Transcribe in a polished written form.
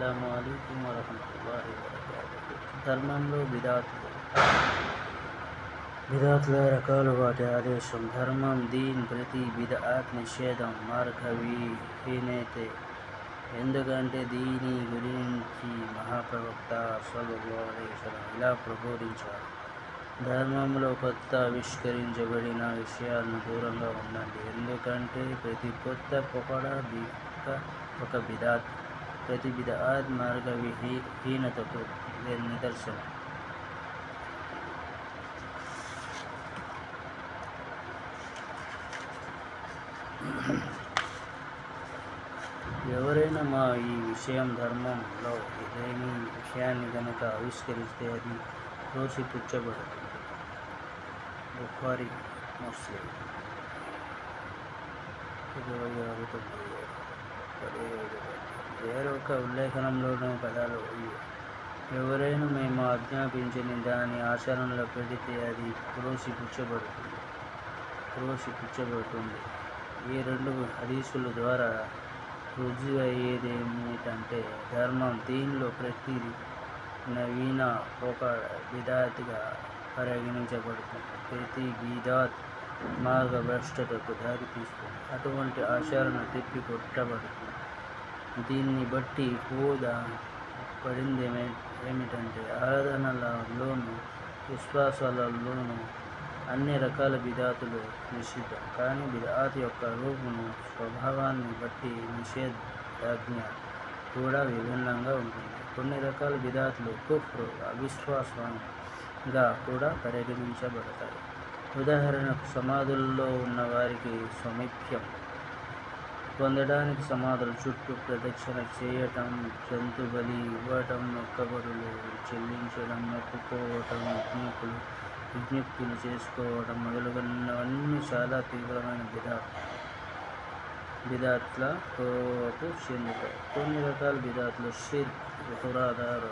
అస్సలాము అలైకుం వరహ్మతుల్లాహి వబరకాతుహు. ధర్మంలో బిదాతుల రకాలు, వాటి ఆదేశం. ధర్మం, దీన్, ప్రతి బిదఅత్ నిషేధం, మార్గవిహీనతే. ఎందుకంటే దీని గురించి మహాప్రవక్త సల్లల్లాహు అలైహి వసల్లం ఇలా ప్రబోధించారు: ధర్మంలో కొత్త ఆవిష్కరించబడిన విషయాలను దూరంగా ఉండండి, ఎందుకంటే ప్రతి కొత్త పోకడ ఒక బిదాత్. ప్రతి బిదఅత్ మార్గవిహీనతకు నిదర్శనం. ఎవరైనా ఈ విషయం ధర్మంలో లేని విషయాన్ని గనుక ఆవిష్కరిస్తే అది త్రోసిపుచ్చబడుతుంది. బుఖారీ, ముస్లిం 26:97. వేరొక ఉల్లేఖనంలోని పదాలు ఇవి: ఎవరైనా మేము ఆజ్ఞాపించని దాన్ని ఆచరణలో పెడితే అది త్రోసిపుచ్చబడుతుంది. ఈ రెండు హదీసుల ద్వారా రుజువు అయ్యేదేమిటంటే, ధర్మం, దీనిలో ప్రతిదీ నవీన పోకడ బిదాత్గా పరిగణించబడుతుంది. ప్రతి బిదాత్ మార్గభ్రష్టతకు దారితీస్తుంది. అటువంటి ఆచరణ తిప్పికొట్టబడుతుంది. దీన్ని బట్టి బోధపడిందేమిటంటే, ఆరాధనలలోనూ విశ్వాసాలలోనూ అన్ని రకాల బిదాతులు నిషిద్ధం. కానీ బిదఅత్ యొక్క రూపును, స్వభావాన్ని బట్టి నిషేధాజ్ఞ కూడా విభిన్నంగా ఉంటుంది. కొన్ని రకాల బిదఅతులు కుఫ్ర్, అవిశ్వాసంగా కూడా పరిగణించబడతాయి. ఉదాహరణకు, సమాధుల్లో ఉన్న వారికి సామీప్యం పొందడానికి సమాధుల చుట్టూ ప్రదక్షిణ చేయటం, జంతు బలి ఇవ్వటం, మొక్కుబడులు చెల్లించడం, మొక్కుకోవటం, విజ్ఞప్తులు చేసుకోవటం మొదలగునవన్నీ చాలా తీవ్రమైన బిదఅత్ల కోవకు చెందుతాయి. కొన్ని రకాల బిదఅతులు షిర్క్, బహురాధార